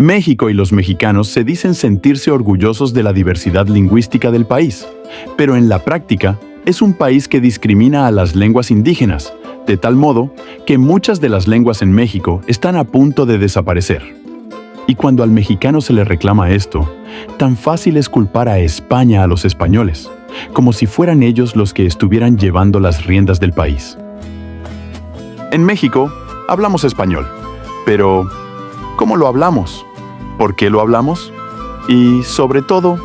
México y los mexicanos se dicen sentirse orgullosos de la diversidad lingüística del país, pero en la práctica es un país que discrimina a las lenguas indígenas, de tal modo que muchas de las lenguas en México están a punto de desaparecer. Y cuando al mexicano se le reclama esto, tan fácil es culpar a España a los españoles, como si fueran ellos los que estuvieran llevando las riendas del país. En México hablamos español, pero ¿cómo lo hablamos? ¿Por qué lo hablamos? Y, sobre todo,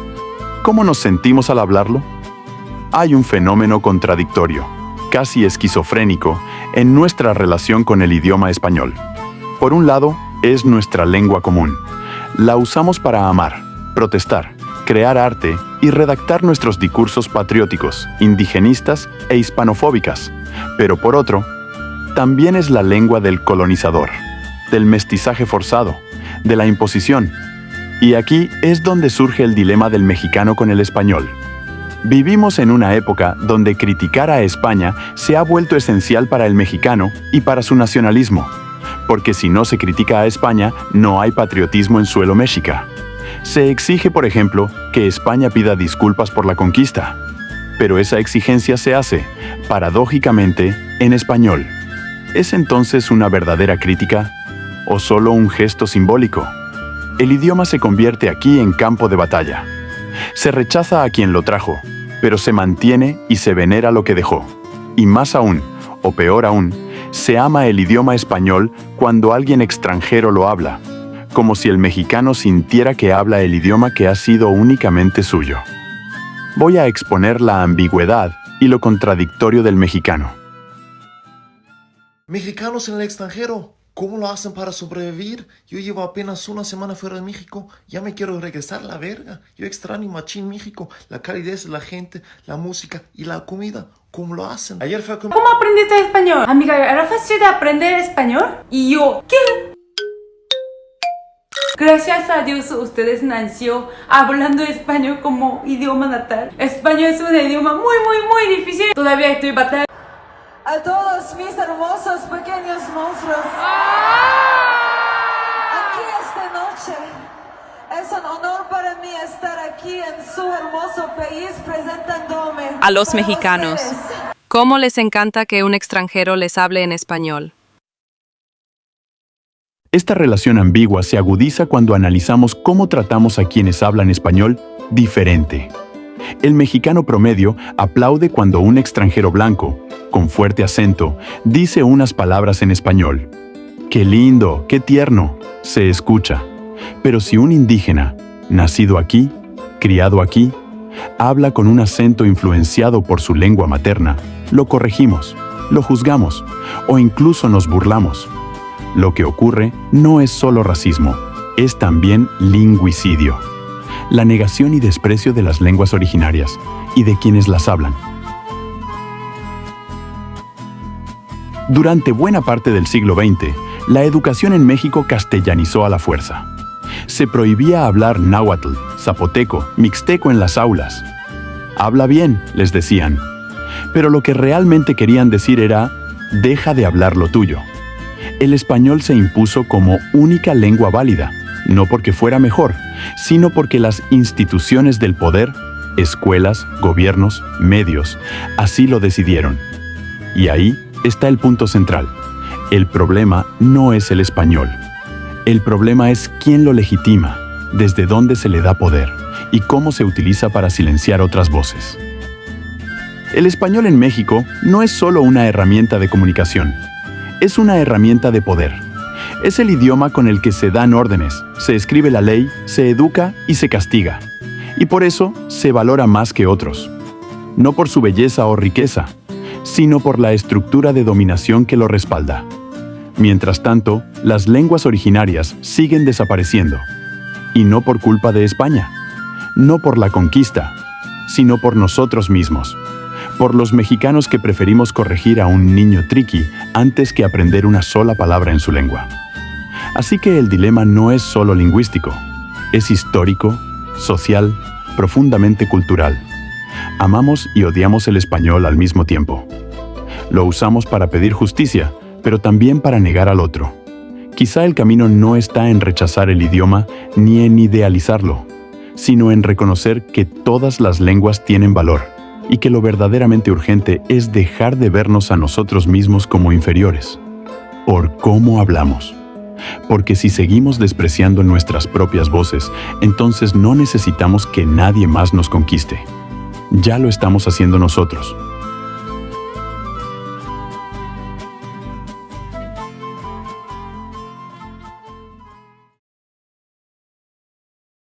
¿cómo nos sentimos al hablarlo? Hay un fenómeno contradictorio, casi esquizofrénico, en nuestra relación con el idioma español. Por un lado, es nuestra lengua común. La usamos para amar, protestar, crear arte y redactar nuestros discursos patrióticos, indigenistas e hispanofóbicas. Pero por otro, también es la lengua del colonizador, del mestizaje forzado, de la imposición. Y aquí es donde surge el dilema del mexicano con el español. Vivimos en una época donde criticar a España se ha vuelto esencial para el mexicano y para su nacionalismo, porque si no se critica a España, no hay patriotismo en suelo mexica. Se exige, por ejemplo, que España pida disculpas por la conquista, pero esa exigencia se hace, paradójicamente, en español. ¿Es entonces una verdadera crítica o solo un gesto simbólico? El idioma se convierte aquí en campo de batalla. Se rechaza a quien lo trajo, pero se mantiene y se venera lo que dejó. Y más aún, o peor aún, se ama el idioma español cuando alguien extranjero lo habla, como si el mexicano sintiera que habla el idioma que ha sido únicamente suyo. Voy a exponer la ambigüedad y lo contradictorio del mexicano. Mexicanos en el extranjero, ¿cómo lo hacen para sobrevivir? Yo llevo apenas una semana fuera de México, ya me quiero regresar a la verga. Yo extraño machín México, la calidez de la gente, la música y la comida. ¿Cómo lo hacen? Ayer fue ¿Cómo aprendiste español? Amiga, ¿era fácil de aprender español? Y yo, ¿qué? Gracias a Dios ustedes nació hablando español como idioma natal. Español es un idioma muy difícil. Todavía estoy batallando. A todos mis hermosos pequeños monstruos, aquí esta noche, es un honor para mí estar aquí en su hermoso país presentándome a los para mexicanos. ustedes. ¿Cómo les encanta que un extranjero les hable en español? Esta relación ambigua se agudiza cuando analizamos cómo tratamos a quienes hablan español diferente. El mexicano promedio aplaude cuando un extranjero blanco, con fuerte acento, dice unas palabras en español. ¡Qué lindo! ¡Qué tierno! Se escucha. Pero si un indígena, nacido aquí, criado aquí, habla con un acento influenciado por su lengua materna, lo corregimos, lo juzgamos o incluso nos burlamos. Lo que ocurre no es solo racismo, es también lingüicidio. La negación y desprecio de las lenguas originarias y de quienes las hablan. Durante buena parte del siglo XX, la educación en México castellanizó a la fuerza. Se prohibía hablar náhuatl, zapoteco, mixteco en las aulas. Habla bien, les decían. Pero lo que realmente querían decir era, deja de hablar lo tuyo. El español se impuso como única lengua válida, no porque fuera mejor, sino porque las instituciones del poder, escuelas, gobiernos, medios, así lo decidieron. Y ahí está el punto central. El problema no es el español. El problema es quién lo legitima, desde dónde se le da poder y cómo se utiliza para silenciar otras voces. El español en México no es solo una herramienta de comunicación, es una herramienta de poder. Es el idioma con el que se dan órdenes, se escribe la ley, se educa y se castiga. Y por eso se valora más que otros. No por su belleza o riqueza, sino por la estructura de dominación que lo respalda. Mientras tanto, las lenguas originarias siguen desapareciendo. Y no por culpa de España, no por la conquista, sino por nosotros mismos. Por los mexicanos que preferimos corregir a un niño triqui antes que aprender una sola palabra en su lengua. Así que el dilema no es solo lingüístico, es histórico, social, profundamente cultural. Amamos y odiamos el español al mismo tiempo. Lo usamos para pedir justicia, pero también para negar al otro. Quizá el camino no está en rechazar el idioma ni en idealizarlo, sino en reconocer que todas las lenguas tienen valor y que lo verdaderamente urgente es dejar de vernos a nosotros mismos como inferiores, por cómo hablamos. Porque si seguimos despreciando nuestras propias voces, entonces no necesitamos que nadie más nos conquiste. Ya lo estamos haciendo nosotros.